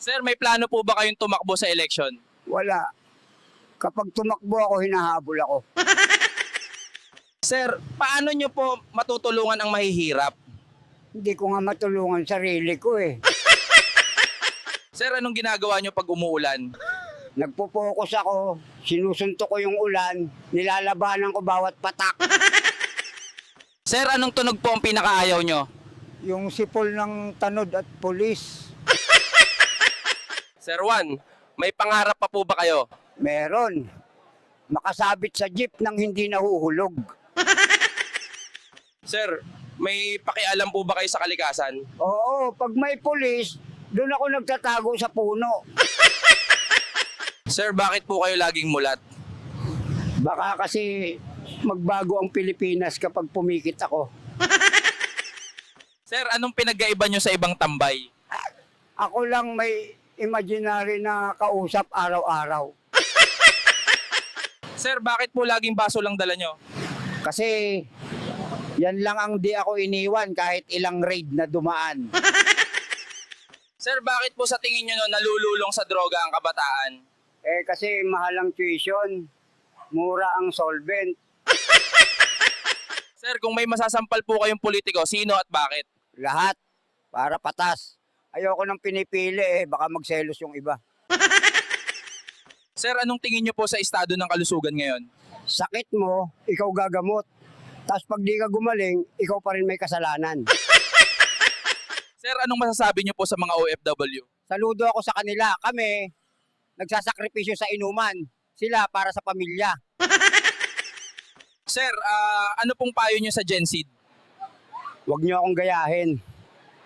Sir, may plano po ba kayong tumakbo sa election? Wala. Kapag tumakbo ako, hinahabol ako. Sir, paano nyo po matutulungan ang mahihirap? Hindi ko nga matulungan sarili ko eh. Sir, anong ginagawa nyo pag umuulan? Nagpo-focus ako, sinusuntok ko yung ulan, nilalabanan ko bawat patak. Sir, anong tunog po ang pinakaayaw nyo? Yung sipol ng tanod at pulis. Sir Juan, may pangarap pa po ba kayo? Meron. Makasabit sa jeep nang hindi nahuhulog. Sir, may pakialam po ba kayo sa kalikasan? Oo, pag may pulis, doon ako nagtatago sa puno. Sir, bakit po kayo laging mulat? Baka kasi magbago ang Pilipinas kapag pumikit ako. Sir, anong pinagkaiba nyo sa ibang tambay? Ako lang may imaginary na kausap araw-araw. Sir, bakit po laging baso lang dala nyo? Kasi yan lang ang di ako iniwan kahit ilang raid na dumaan. Sir, bakit po sa tingin nyo nalululong sa droga ang kabataan? Eh kasi mahal ang tuition, mura ang solvent. Sir, kung may masasampal po kayong politiko, sino at bakit? Lahat para patas. Ayoko nang pinipili baka magselos yung iba. Sir, anong tingin nyo po sa estado ng kalusugan ngayon? Sakit mo, ikaw gagamot. Tapos pag di ka gumaling, ikaw pa rin may kasalanan. Sir, anong masasabi nyo po sa mga OFW? Saludo ako sa kanila. Kami, nagsasakripisyo sa inuman. Sila para sa pamilya. Sir, ano pong payo nyo sa Gen Z? Huwag niyo akong gayahin.